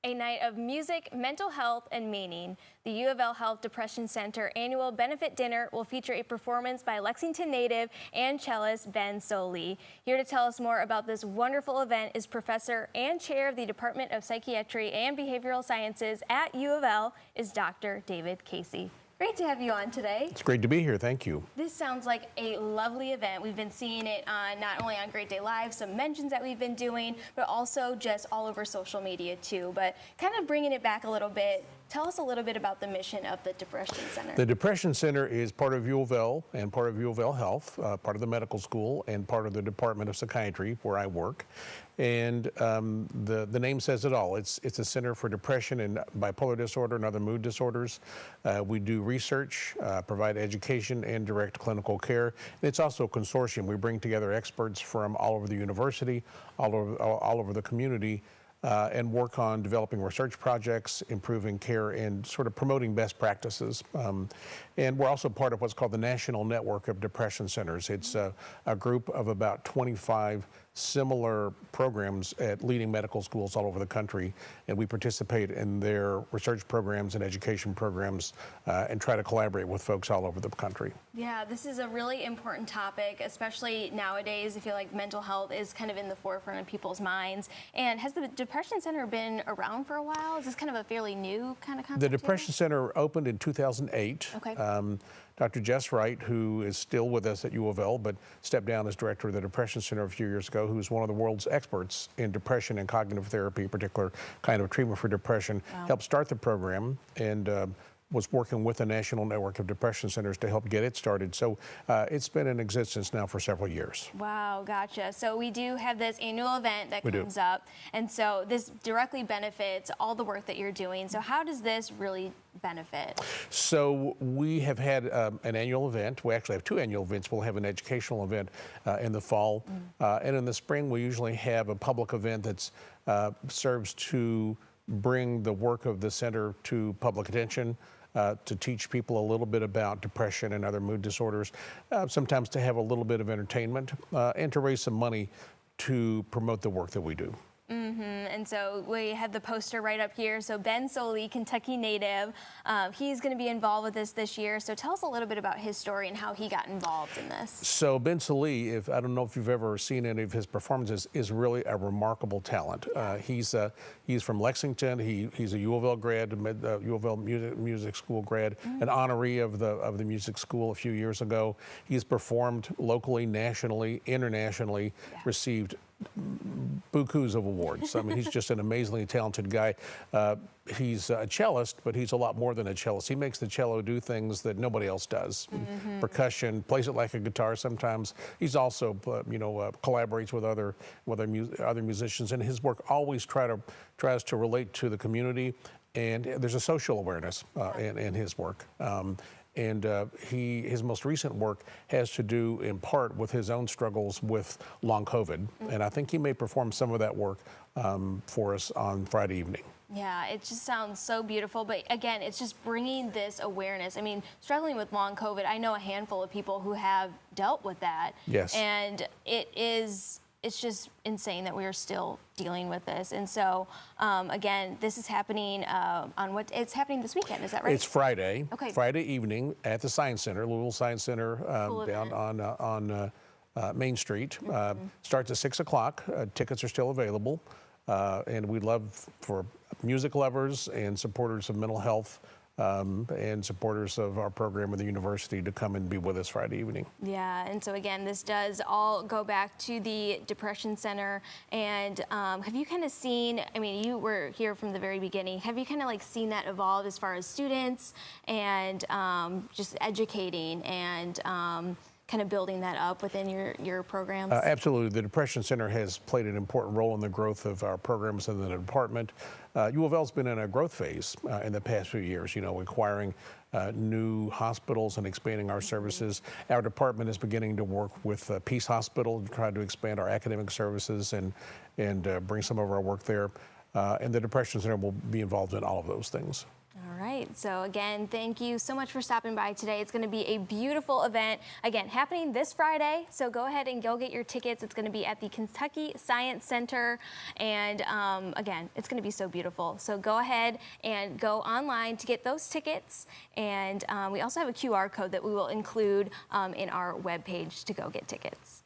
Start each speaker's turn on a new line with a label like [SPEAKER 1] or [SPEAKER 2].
[SPEAKER 1] a night of music, mental health, and meaning. The U of L Health Depression Center annual benefit dinner will feature a performance by Lexington native and cellist Ben Soley. Here to tell us more about this wonderful event is Professor and Chair of the Department of Psychiatry and Behavioral Sciences at U of L is Dr. David Casey. Great to have you on today.
[SPEAKER 2] It's great to be here. Thank you.
[SPEAKER 1] This sounds like a lovely event. We've been seeing it on not only on Great Day Live, some mentions that we've been doing, but also just all over social media too. But kind of bringing it back a little bit, tell us a little bit about the mission of the Depression Center.
[SPEAKER 2] The Depression Center is part of U of L and part of UofL Health, part of the medical school and part of the Department of Psychiatry where I work. And the name says it all. It's a center for depression and bipolar disorder and other mood disorders. We do research, provide education, and direct clinical care. And it's also a consortium. We bring together experts from all over the university, all over the community, and work on developing research projects, improving care, and sort of promoting best practices. And we're also part of what's called the National Network of Depression Centers. It's a group of about 25 similar programs at leading medical schools all over the country, and we participate in their research programs and education programs and try to collaborate with folks all over the country.
[SPEAKER 1] Yeah, this is a really important topic, especially nowadays. I feel like mental health is kind of in the forefront of people's minds. And has the Depression Center been around for a while? Is this kind of a fairly new kind of concept?
[SPEAKER 2] The Depression Center opened in 2008.
[SPEAKER 1] Okay.
[SPEAKER 2] Dr. Jess Wright, who is still with us at U of L, but stepped down as director of the Depression Center a few years ago, who is one of the world's experts in depression and cognitive therapy, particular kind of treatment for depression, helped start the program and was working with the National Network of Depression Centers to help get it started. So it's been in existence now for several years.
[SPEAKER 1] Wow, gotcha. So we do have this annual event that comes up, and so this directly benefits all the work that you're doing. So how does this really benefit?
[SPEAKER 2] So we have had an annual event. We actually have two annual events. We'll have an educational event in the fall, and in the spring we usually have a public event that serves to bring the work of the center to public attention, to teach people a little bit about depression and other mood disorders, sometimes to have a little bit of entertainment, and to raise some money to promote the work that we do.
[SPEAKER 1] And so we have the poster right up here. So Ben Soley, Kentucky native, he's going to be involved with this year. So tell us a little bit about his story and how he got involved in this.
[SPEAKER 2] So Ben Soley, I don't know if you've ever seen any of his performances, is really a remarkable talent. He's from Lexington. He's a U of L grad, U of L music school grad, an honoree of the music school a few years ago. He's performed locally, nationally, internationally, received bukus of awards. I mean, he's just an amazingly talented guy. He's a cellist, but he's a lot more than a cellist. He makes the cello do things that nobody else does. Percussion, plays it like a guitar sometimes. He's also, collaborates with other musicians, and his work always tries to relate to the community. And there's a social awareness in his work. And his most recent work has to do in part with his own struggles with long COVID. And I think he may perform some of that work for us on Friday evening.
[SPEAKER 1] Yeah, it just sounds so beautiful. But again, it's just bringing this awareness. I mean, struggling with long COVID, I know a handful of people who have dealt with that.
[SPEAKER 2] Yes.
[SPEAKER 1] And it's just insane that we are still dealing with this. And so, again, this is happening it's happening this weekend, is that right?
[SPEAKER 2] It's Friday.
[SPEAKER 1] Okay.
[SPEAKER 2] Friday evening at the Science Center, Louisville Science Center, down on Main Street. Starts at 6 o'clock. Tickets are still available. And we'd love for music lovers and supporters of mental health and supporters of our program at the university to come and be with us Friday evening. Yeah,
[SPEAKER 1] and so again, this does all go back to the Depression Center. And have you kind of seen, I mean, you were here from the very beginning, have you kind of like seen that evolve as far as students and just educating and kind of building that up within your programs?
[SPEAKER 2] Absolutely. The Depression Center has played an important role in the growth of our programs in the department. U of L's been in a growth phase in the past few years, acquiring new hospitals and expanding our services. Our department is beginning to work with Peace Hospital to try to expand our academic services and bring some of our work there. And the Depression Center will be involved in all of those things.
[SPEAKER 1] All right. right. So again, thank you so much for stopping by today. It's going to be a beautiful event. Again, happening this Friday. So go ahead and go get your tickets. It's going to be at the Kentucky Science Center. And again, it's going to be so beautiful. So go ahead and go online to get those tickets. And we also have a QR code that we will include in our webpage to go get tickets.